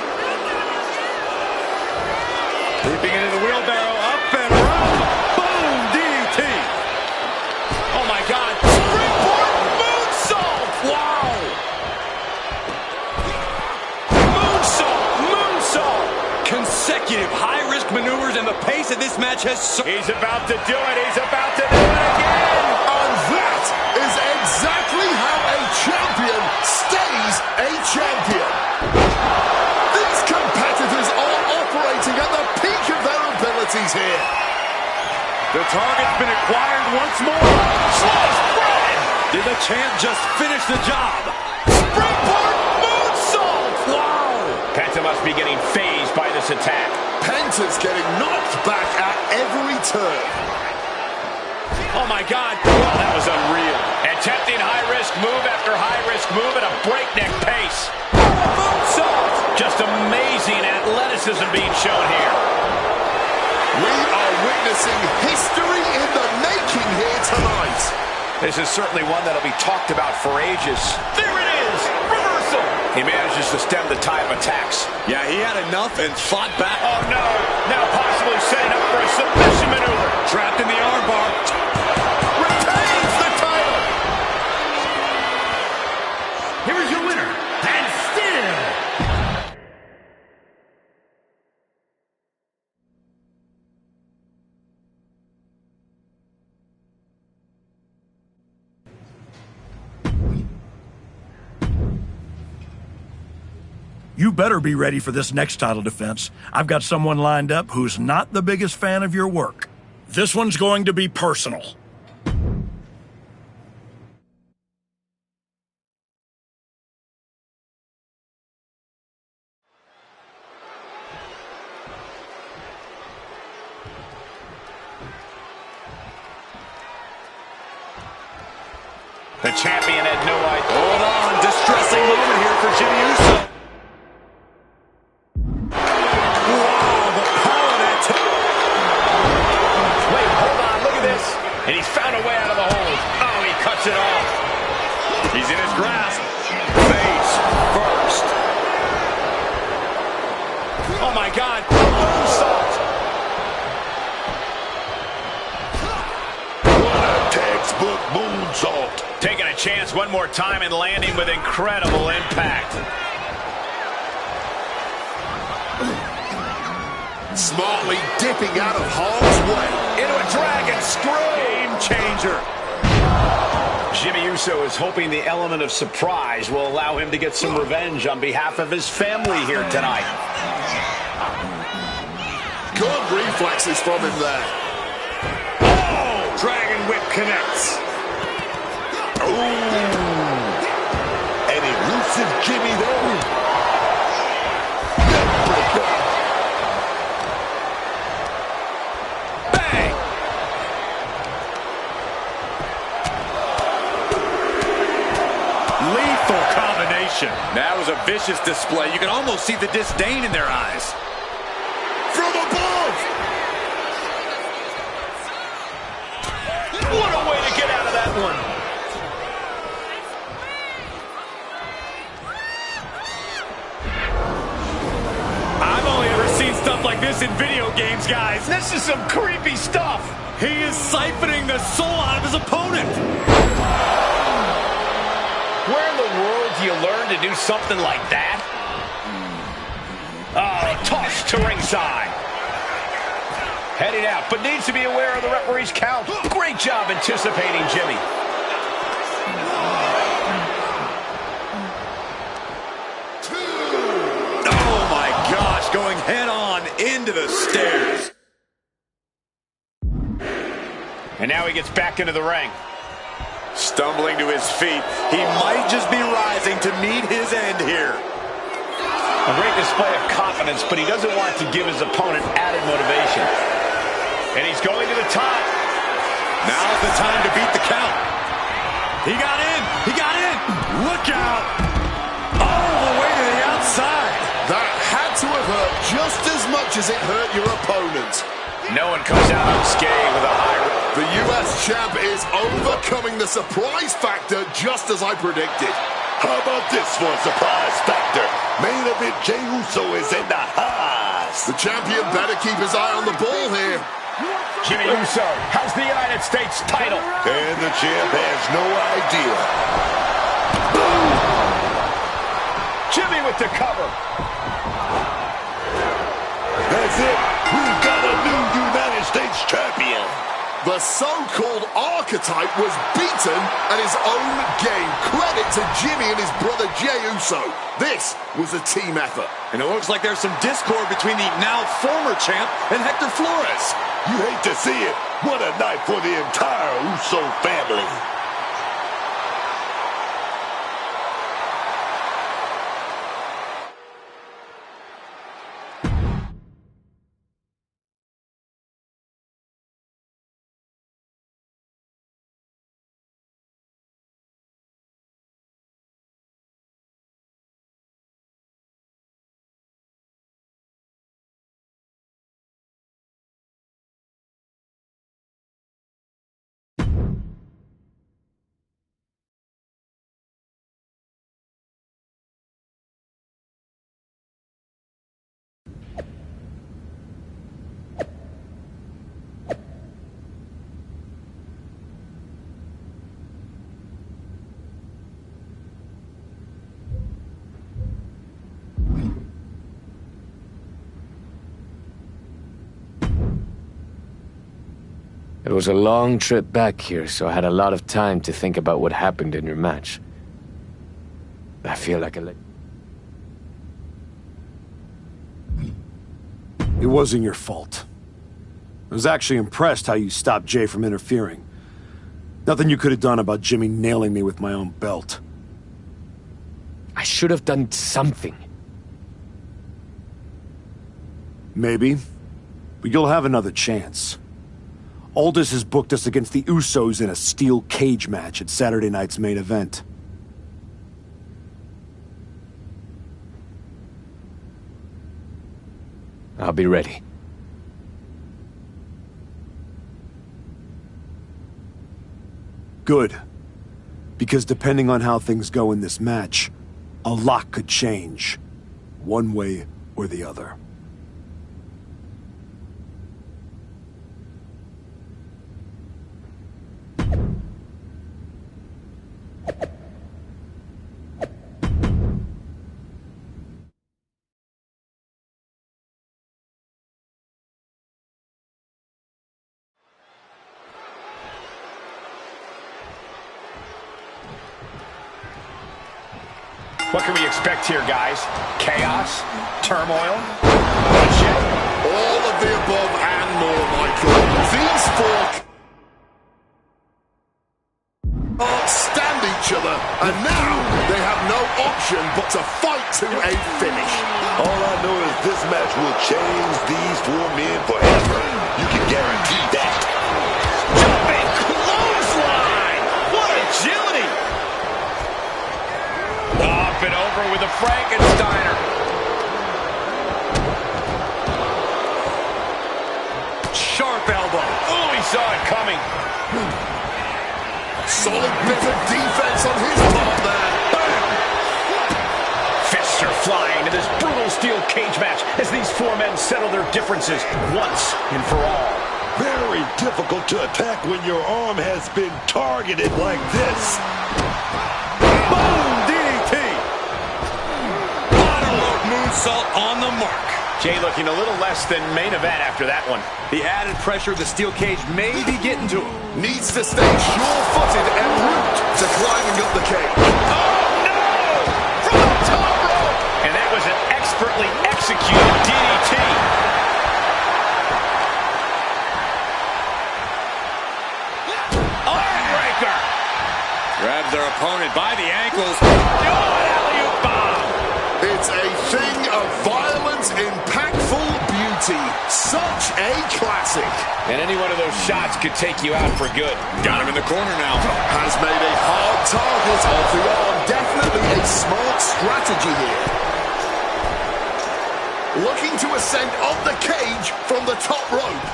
Leaping into the wheelbarrow, up and around. Boom, DDT. Oh my God. Springboard moonsault. Wow. Moonsault. Consecutive high-risk maneuvers, and the pace of this match has... He's about to do it. He's about to do it again. And that is exactly how a champion stays a champion. These competitors are operating at the peak of their abilities here. The target's been acquired once more. Sliced bread. Did the champ just finish the job? Springboard moonsault. Wow. Penta must be getting phased by this attack. Penta's getting knocked back at every turn. Oh my God. Well, that was unreal. Attempting high-risk move after high-risk move at a breakneck pace. Moonsault. Just amazing athleticism being shown here. We are witnessing history in the making here tonight. This is certainly one that'll be talked about for ages. There it is! Reversal! He manages to stem the tide of attacks. Yeah, he had enough and fought back. Oh no! Now possibly setting up for a submission maneuver. Trapped in the armbar. Retains the title! Here is your winner, and still... You better be ready for this next title defense. I've got someone lined up who's not the biggest fan of your work. This one's going to be personal. The champion had no idea. Hold on, distressing moment here for Jimmy Uso. Wow, the power that Wait, hold on, look at this. And he's found a way out of the hold. Oh, he cuts it off. He's in his grasp. Face first. Oh, my God. Moonsault. What a textbook moonsault. Taking a chance one more time and landing with incredible impact. Smartly dipping out of harm's way. Into a dragon screw. Game changer. Jimmy Uso is hoping the element of surprise will allow him to get some revenge on behalf of his family here tonight. Good reflexes from him there. Oh! Dragon whip connects. Ooh. An elusive Jimmy there. Bang! Lethal combination. That was a vicious display. You can almost see the disdain in their eyes. From above! What a way to get out of that one. I've only ever seen stuff like this in video games, guys. This is some creepy stuff. He is siphoning the soul out of his opponent. Where in the world do you learn to do something like that? Toss to ringside. Heading out, but needs to be aware of the referee's count. Great job anticipating Jimmy. Oh my gosh, going head on into the stairs. And now he gets back into the ring. Stumbling to his feet, he might just be rising to meet his end here. A great display of confidence, but he doesn't want to give his opponent added motivation. And he's going to the top. Now's the time to beat the count. He got in. He got in. Look out. All the way to the outside. That had to have hurt just as much as it hurt your opponent. No one comes out unscathed with a high. The US champ is overcoming the surprise factor just as I predicted. How about this for a surprise factor? Main event Jey Uso is in the house. The champion better keep his eye on the ball here. Jimmy Uso has the United States title. And the champ has no idea. Boom! Jimmy with the cover. That's it. We've got a new United States champion. The so-called archetype was beaten at his own game. Credit to Jimmy and his brother Jey Uso. This was a team effort. And it looks like there's some discord between the now former champ and Hector Flores. You hate to see it. What a night for the entire Uso family. It was a long trip back here, so I had a lot of time to think about what happened in your match. I feel like It wasn't your fault. I was actually impressed how you stopped Jay from interfering. Nothing you could have done about Jimmy nailing me with my own belt. I should have done something. Maybe, but you'll have another chance. Aldis has booked us against the Usos in a steel cage match at Saturday night's main event. I'll be ready. Good. Because depending on how things go in this match, a lot could change. One way or the other. What can we expect here, guys? Chaos? Turmoil? Bloodshed? All of the above and more, Michael. These four can't stand each other, and now they have no option but to fight to a finish. All I know is this match will change these four men forever. You can guarantee that. Jumping clothesline! What agility! Up and over with a Frankensteiner. Sharp elbow. Oh, he saw it coming. Solid bit of defense on his part there. Fists are flying to this brutal steel cage match as these four men settle their differences once and for all. Very difficult to attack when your arm has been targeted like this. Boom! DDT! Bottom rope moonsault on the mark. Jay looking a little less than main event after that one. The added pressure of the steel cage may be getting to him. Needs to stay sure-footed en route to climbing up the cage. Oh, no! From the top rope! And that was an expertly executed DDT. Armbreaker! Grabs their opponent by the ankles. Oh, an alley-oop bomb! It's a thing of violent, impactful beauty. Such a classic. And any one of those shots could take you out for good. Got him in the corner now. Has made a hard target of the arm. Definitely a smart strategy here. Looking to ascend up the cage from the top rope.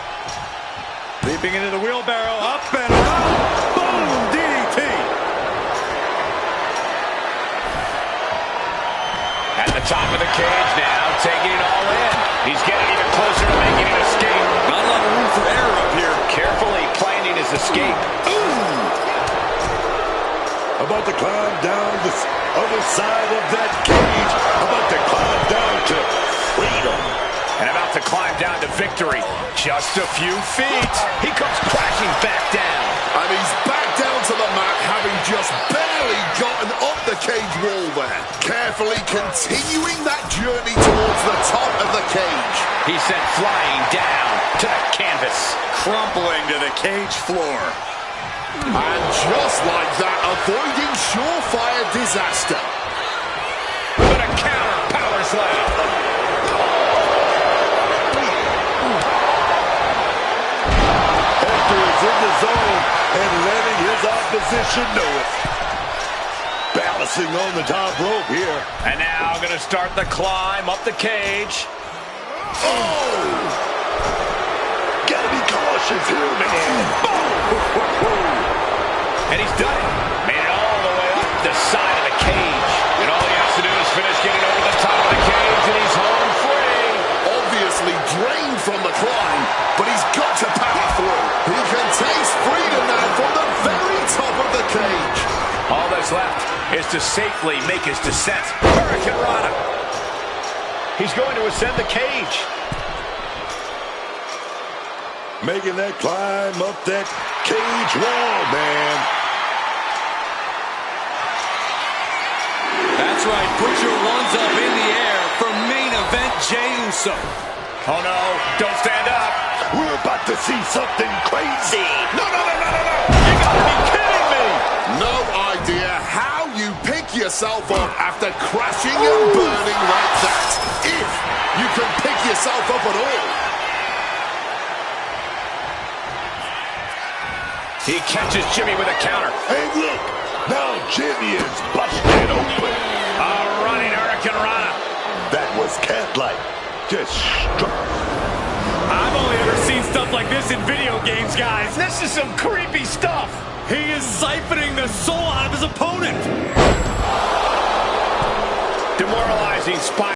Leaping into the wheelbarrow. Up and around. Boom! DDT! At the top of the cage now, taking it all in. He's getting even closer to making an escape. Not a lot of room for error up here. Carefully planning his escape. About to climb down the other side of that cage. About to climb down to freedom. And about to climb down to victory. Just a few feet. He comes crashing back down. And he's back down to the mat, having just barely gotten up the cage wall there. Carefully continuing that journey towards the top of the cage. He's sent flying down to the canvas. Crumpling to the cage floor. And just like that, avoiding surefire disaster. With a counter power slam. Hector is in the zone and letting his opposition know it. Balancing on the top rope here. And now going to start the climb up the cage. Oh! Gotta be cautious here, man. And he's done it. Made it all the way up the side of the cage. And all he has to do is finish getting over the top of the cage, and he's home free. Obviously drained from the climb, but he's got to power through. He can taste freedom now from the very top of the cage. All that's left is to safely make his descent. Hurricane Rana. He's going to ascend the cage. Making that climb up that cage wall, man. That's right. Put your ones up in the air for main event Jey Uso. Oh, no. Don't stand up. We're about to see something crazy. No. You gotta be kidding me. No idea how you pick yourself up after crashing and burning like that. If you can pick yourself up at all. He catches Jimmy with a counter. Hey, look. Now Jimmy is busted open. A running Hurricane Rana. That was cat-like. Just struck. I've only ever seen stuff like this in video games, guys. This is some creepy stuff. He is siphoning the soul out of his opponent. Demoralizing spot.